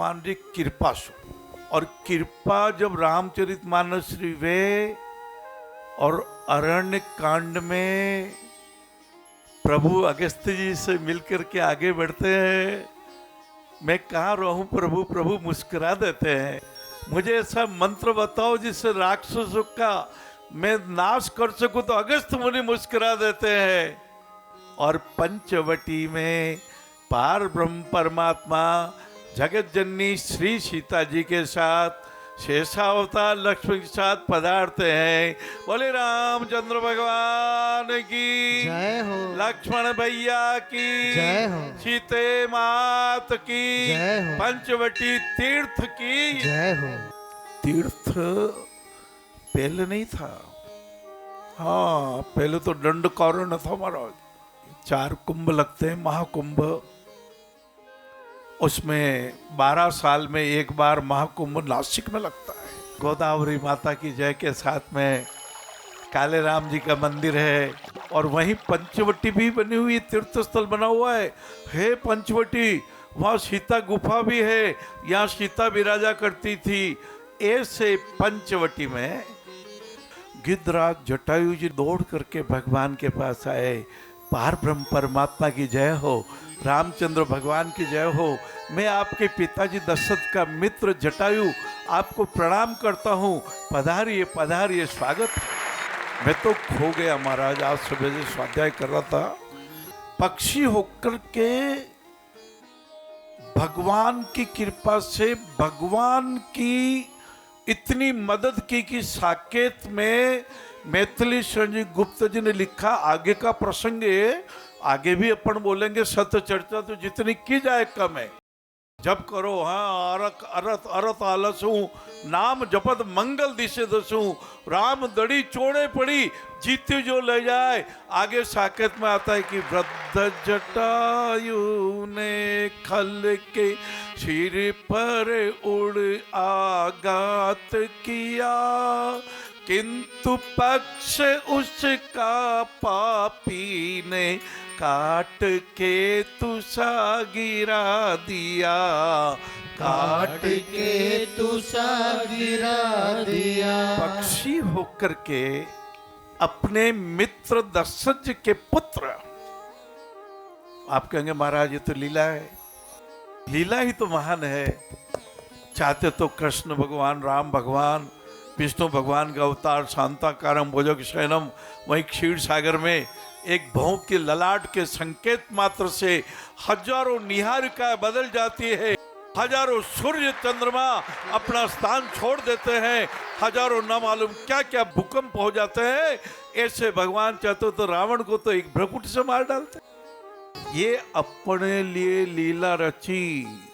भगवान री कृपा सु और कृपा जब रामचरितमानस श्री वे और अरण्य कांड में प्रभु अगस्त्य जी से मिलकर के आगे बढ़ते हैं। मैं कहाँ रहूं प्रभु, प्रभु मुस्कुरा देते हैं। मुझे ऐसा मंत्र बताओ जिससे राक्षसों का मैं नाश कर सकूं, तो अगस्त्य मुनि मुस्कुरा देते हैं। और पंचवटी में पार ब्रह्म परमात्मा जगत जननी श्री सीता जी के साथ शेषावतार लक्ष्मण के साथ पधारते हैं। बोले रामचंद्र भगवान की जय हो, लक्ष्मण भैया की जय हो, सीते मात की जय हो, पंचवटी तीर्थ की जय हो। तीर्थ पहले नहीं था, हाँ पहले तो दंडकारण्य था महाराज। 4 कुंभ लगते हैं, महाकुंभ। उसमें 12 साल में एक बार महाकुंभ नासिक में लगता है। गोदावरी माता की जय के साथ में काले राम जी का मंदिर है और वहीं पंचवटी भी बनी हुई, तीर्थ स्थल बना हुआ है पंचवटी। वहाँ सीता गुफा भी है, यहाँ सीता विराजा करती थी। ऐसे पंचवटी में गिद्धराज जटायु जी दौड़ करके भगवान के पास आए। पार ब्रह्म परमात्मा की जय हो, रामचंद्र भगवान की जय हो। मैं आपके पिताजी दशरथ का मित्र जटायु आपको प्रणाम करता हूँ, पधारिए पधारिए, स्वागत। मैं तो खो गया महाराज, आज सुबह से स्वाध्याय कर रहा था। पक्षी होकर के भगवान की कृपा से भगवान की इतनी मदद की कि साकेत में मैथिली संजय गुप्त जी ने लिखा, आगे का प्रसंग है, आगे भी अपन बोलेंगे। सत्य चर्चा तो जितनी की जाए कम है। जब करो हाँ अरत अरत अरत आलसू, नाम जपत मंगल दिशे दसू, राम दड़ी चोड़े पड़ी जीती जो ले जाए। आगे साकेत में आता है कि वृद्ध जटायु ने खल के सिर पर उड़ आघात किया, किंतु पक्ष उसका पापी ने काट के तुसा गिरा दिया, काट के तुसा गिरा दिया। पक्षी होकर के अपने मित्र दशरथ के पुत्र, आप कहेंगे महाराज ये तो लीला है। लीला ही तो महान है। चाहते तो कृष्ण भगवान, राम भगवान, विष्णु भगवान का अवतार शांताकारम भुजग शयनम, वहीं क्षीर सागर में एक भौं के ललाट के संकेत मात्र से हजारों निहारिकाएं बदल जाती है, हजारों सूर्य चंद्रमा अपना स्थान छोड़ देते हैं, हजारों न मालूम क्या क्या भूकंप हो जाते हैं। ऐसे भगवान चाहते तो रावण को तो एक भ्रकुट से मार डालते। ये अपने लिए लीला रची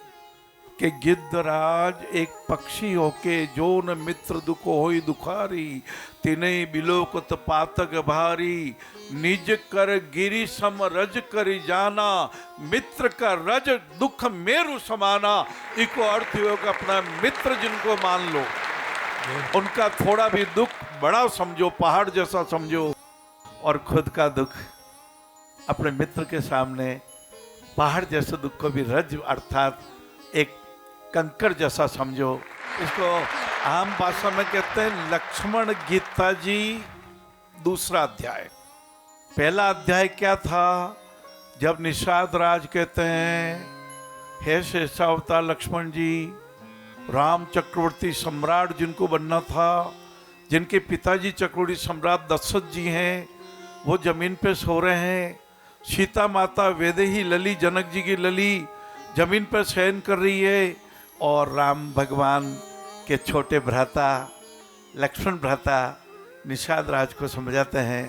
कि गिद्धराज एक पक्षी होके, जो न मित्र दुख होई दुखारी, तिनई बिलोकत पातक भारी, निज कर गिरी सम रज करी जाना, मित्र का रज दुख मेरु समाना। इको अर्थ योग अपना मित्र जिनको मान लो, उनका थोड़ा भी दुख बड़ा समझो, पहाड़ जैसा समझो, और खुद का दुख अपने मित्र के सामने पहाड़ जैसे दुख को भी रज अर्थात एक कंकर जैसा समझो। इसको आम भाषा में कहते हैं लक्ष्मण गीता जी दूसरा अध्याय। पहला अध्याय क्या था? जब निषाद राज कहते हैं, हे शेषावतार लक्ष्मण जी, राम चक्रवर्ती सम्राट जिनको बनना था, जिनके पिताजी चक्रवर्ती सम्राट दशरथ जी हैं, वो जमीन पे सो रहे हैं। सीता माता वैदेही लली, जनक जी की लली जमीन पर शयन कर रही है, और राम भगवान के छोटे भ्राता लक्ष्मण भ्राता निषाद राज को समझाते हैं,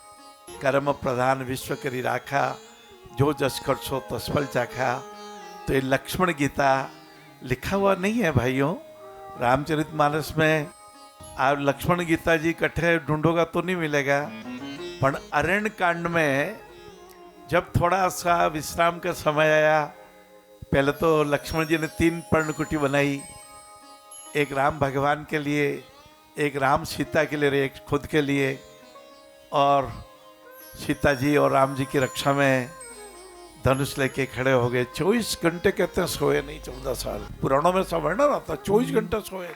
कर्म प्रधान विश्व करी राखा, जो जस कर सो तसफल चाखा। तो ये लक्ष्मण गीता लिखा हुआ नहीं है भाइयों रामचरितमानस में। आप लक्ष्मण गीता जी इकट्ठे ढूंढोगा तो नहीं मिलेगा, पर अरण्य कांड में जब थोड़ा सा विश्राम का समय आया, पहले तो लक्ष्मण जी ने 3 पर्णकुटी बनाई, एक राम भगवान के लिए, एक राम सीता के लिए, एक खुद के लिए। और सीता जी और राम जी की रक्षा में धनुष लेके खड़े हो गए। 24 घंटे कहते हैं सोए नहीं, 14 साल। पुराणों में सब वर्णन आता, 24 घंटे सोए नहीं।